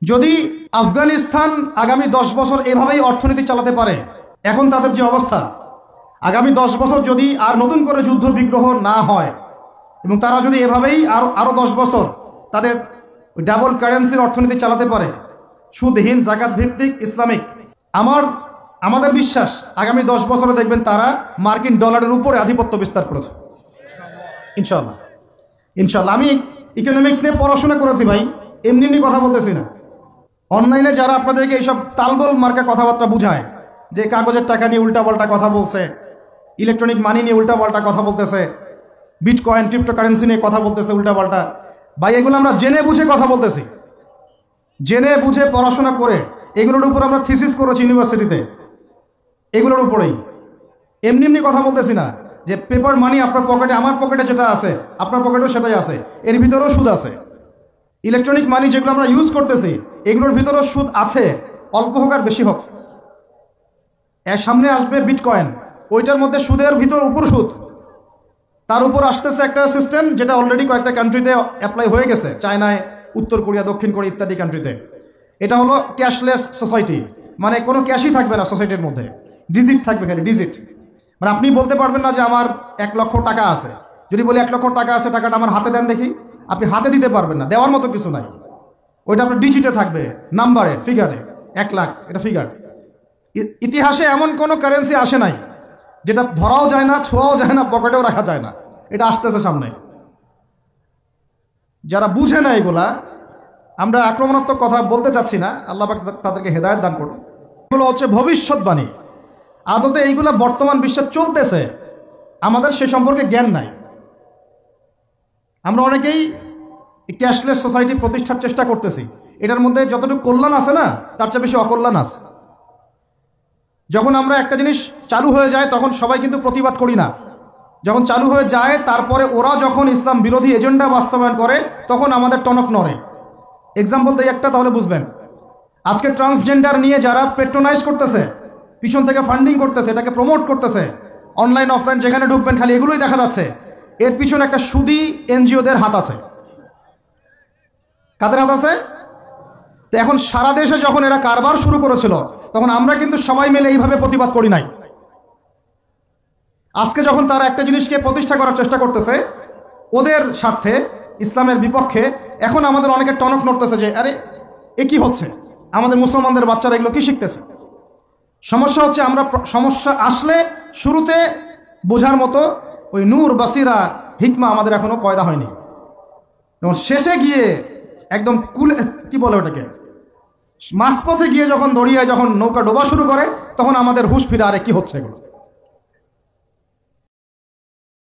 যদি আফগানিস্তান আগামী 10 বছর এভাবেই অর্থনীতি চালাতে পারে, এখন তাদের যে অবস্থা, আগামী 10 বছর যদি আর নতুন করে যুদ্ধ বিগ্রহ না হয় এবং তারা যদি এভাবেই আরো 10 বছর তাদের ডাবল কারেন্সির অর্থনীতি চালাতে পারে, সুদহীন জাকাত ভিত্তিক ইসলামিক, আমাদের বিশ্বাস আগামী 10 বছরে দেখবেন তারা মার্কিন ডলারের উপরে আধিপত্য বিস্তার করেছে ইনশাআল্লাহ। ইনশাআল্লাহ। আমি ইকোনমিক্স নিয়ে পড়াশোনা করেছি ভাই, এমনি এমনি কথা বলতেছি না। অনলাইনে যারা আপনাদেরকে এইসব তালগোল মার্কা কথাবার্তা বুঝায়, যে কাগজের টাকা নিয়ে উল্টাপাল্টা কথা বলছে, ইলেকট্রনিক মানি নিয়ে উল্টাপাল্টা কথা বলতেছে, বিটকয়েন ক্রিপ্টোকারেন্সি নিয়ে কথা বলতেছে উল্টাপাল্টা, ভাই এগুলো আমরা জেনে বুঝে কথা বলতেছি, জেনে বুঝে পড়াশোনা করে এগুলোর উপর আমরা থিসিস করেছি ইউনিভার্সিটিতে, এগুলোর উপরেই। এমনি এমনি কথা বলতেছি না যে পেপার মানি আপনার পকেটে, আমার পকেটে যেটা আছে আপনার পকেটেও সেটাই আছে, এর ভিতরেও সুদ আছে। ইলেকট্রনিক মানি যেগুলো আমরা ইউজ করতেছি এগুলোর ভিতরেও সুদ আছে, অল্প হোক আর বেশি হোক। এর সামনে আসবে বিটকয়েন, ওইটার মধ্যে সুদের ভিতর উপর সুদ, তার উপর আসতেছে একটা সিস্টেম যেটা অলরেডি কয়েকটা কান্ট্রিতে অ্যাপ্লাই হয়ে গেছে, চায়নায়, উত্তর কোরিয়া, দক্ষিণ কোরিয়া ইত্যাদি কান্ট্রিতে। এটা হলো ক্যাশলেস সোসাইটি, মানে কোনো ক্যাশই থাকবে না সোসাইটির মধ্যে, ডিজিট থাকবে, খালি ডিজিট। মানে আপনি বলতে পারবেন না যে আমার 1 লক্ষ টাকা আছে, যদি বলি 1 লক্ষ টাকা আছে, টাকাটা আমার হাতে দেন দেখি, আপনি হাতে দিতে পারবেন না, দেওয়ার মতো কিছু নাই। ওইটা আপনার ডিজিটে থাকবে, নাম্বারে, ফিগারে, 1 লাখ এটা ফিগার। ইতিহাসে এমন কোনো কারেন্সি আসে নাই যেটা ধরাও যায় না, ছোঁয়াও যায় না, পকেটেও রাখা যায় না। এটা আসতেছে সামনে। যারা বুঝে না এগুলা, আমরা আক্রমণাত্মক কথা বলতে চাচ্ছি না, আল্লাহ পাক তাদেরকে হেদায়েত দান করুন। এগুলো হচ্ছে ভবিষ্যৎবাণী, আদতে এইগুলা বর্তমান বিশ্বে চলতেছে, আমাদের সে সম্পর্কে জ্ঞান নাই। আমরা অনেকেই ক্যাশলেস সোসাইটি প্রতিষ্ঠার চেষ্টা করতেছি, এটার মধ্যে যতটুকু কল্যাণ আছে না, তার চেয়ে বেশি অকল্যাণ আছে। যখন আমরা একটা জিনিস চালু হয়ে যায় তখন সবাই কিন্তু প্রতিবাদ করি না, যখন চালু হয়ে যায় তারপরে ওরা যখন ইসলাম বিরোধী এজেন্ডা বাস্তবায়ন করে তখন আমাদের টনক নড়ে। এক্সাম্পল দেই একটা, তাহলে বুঝবেন। আজকে ট্রান্সজেন্ডার নিয়ে যারা পেট্রোনাইজ করতেছে, পিছন থেকে ফান্ডিং করতেছে, এটাকে প্রমোট করতেছে, অনলাইন অফলাইন যেখানে ঢুকবেন খালি এগুলোই দেখা যাচ্ছে, এর পিছনে একটা সুদী এনজিওদের হাত আছে। কাদের হাত আছে? তো এখন সারা দেশে যখন এরা কারবার শুরু করেছিল তখন আমরা কিন্তু সবাই মিলে এইভাবে প্রতিবাদ করি নাই। আজকে যখন তারা একটা জিনিসকে প্রতিষ্ঠা করার চেষ্টা করতেছে ওদের স্বার্থে, ইসলামের বিপক্ষে, এখন আমাদের অনেকে টনক নড়তেছে যে আরে এ কি হচ্ছে, আমাদের মুসলমানদের বাচ্চারা এগুলো কি শিখতেছে। সমস্যা হচ্ছে আমরা সমস্যা আসলে শুরুতে বোঝার মতো ওই নূর, বাসিরা, হিকমা আমাদের এখনো পয়দা হয়নি, এবং শেষে গিয়ে একদম কুলে, কি বলে ওটাকে, মাঝপথে গিয়ে যখন দড়িয়ে যখন নৌকা ডোবা শুরু করে তখন আমাদের হুঁশ ফিরে, আরে কি হচ্ছে এগুলো।